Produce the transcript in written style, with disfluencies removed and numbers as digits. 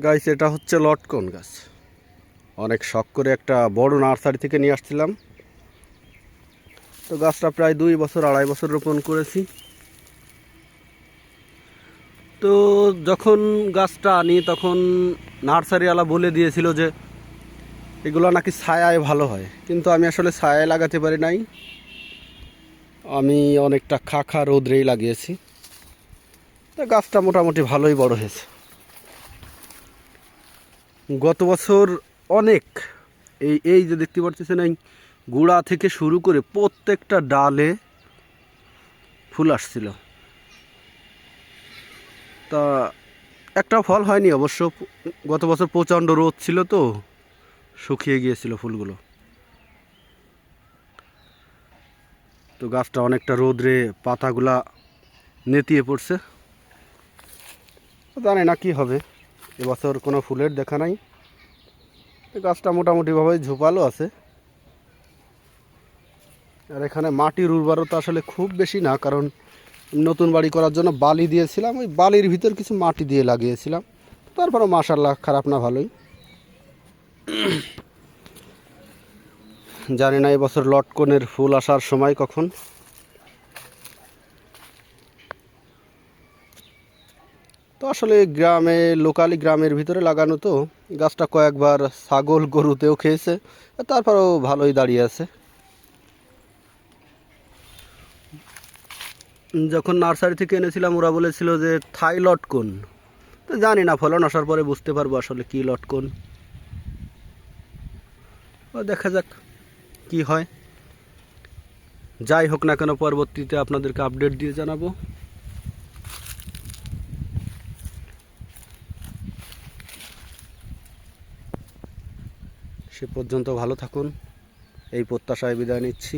গাছ এটা হচ্ছে লটকন গাছ। অনেক শখ করে একটা বড় নার্সারি থেকে নিয়ে আসছিলাম। তো গাছটা প্রায় 2 বছর 2.5 বছর রোপণ করেছি। তো যখন গাছটা আনি তখন নার্সারিওয়ালা বলে দিয়েছিল যে এগুলো নাকি ছায়ায় ভালো হয়, কিন্তু আমি আসলে ছায়ায় লাগাতে পারি নাই। আমি অনেকটা খাখা রোদ্রেই লাগিয়েছি। তো গাছটা মোটামুটি ভালোই বড় হয়েছে। গত বছর অনেক এই এই যে দেখতে পাচ্ছেন, এই গুড়া থেকে শুরু করে প্রত্যেকটা ডালে ফুল আসছিল। তা একটা ফল হয়নি অবশ্য। গত বছর প্রচণ্ড রোদ ছিল, তো শুকিয়ে গিয়েছিল ফুলগুলো। তো গাছটা অনেকটা রোদ্রে পাতাগুলা নেতিয়ে পড়ছে। জানি না কি হবে, এবছর কোনো ফুলের দেখা নাই। গাছটা মোটামুটিভাবে ঝোপালো আছে। আর এখানে মাটির উর্বরতা আসলে খুব বেশি না, কারণ নতুন বাড়ি করার জন্য বালি দিয়েছিলাম, ওই বালির ভিতর কিছু মাটি দিয়ে লাগিয়েছিলাম। তারপরে মাশাআল্লাহ খারাপ না, ভালোই। জানি না এবছর লটকনের ফুল আসার সময় কখন। তো আসলে গ্রামে লোকালি গ্রামের ভিতরে লাগানো, তো গাছটা কয়েকবার ছাগল গরুতেও খেয়েছে, তারপরেও ভালোই দাঁড়িয়ে আছে। যখন নার্সারি থেকে এনেছিলাম ওরা বলেছিল যে থাই লটকন। তো জানি না, ফলন আসার পরে বুঝতে পারবো আসলে কি লটকন। দেখা যাক কি হয়। যাই হোক না কেন, পরবর্তীতে আপনাদেরকে আপডেট দিয়ে জানাবো। সে পর্যন্ত ভালো থাকুন, এই প্রত্যাশায় বিদায় নিচ্ছি।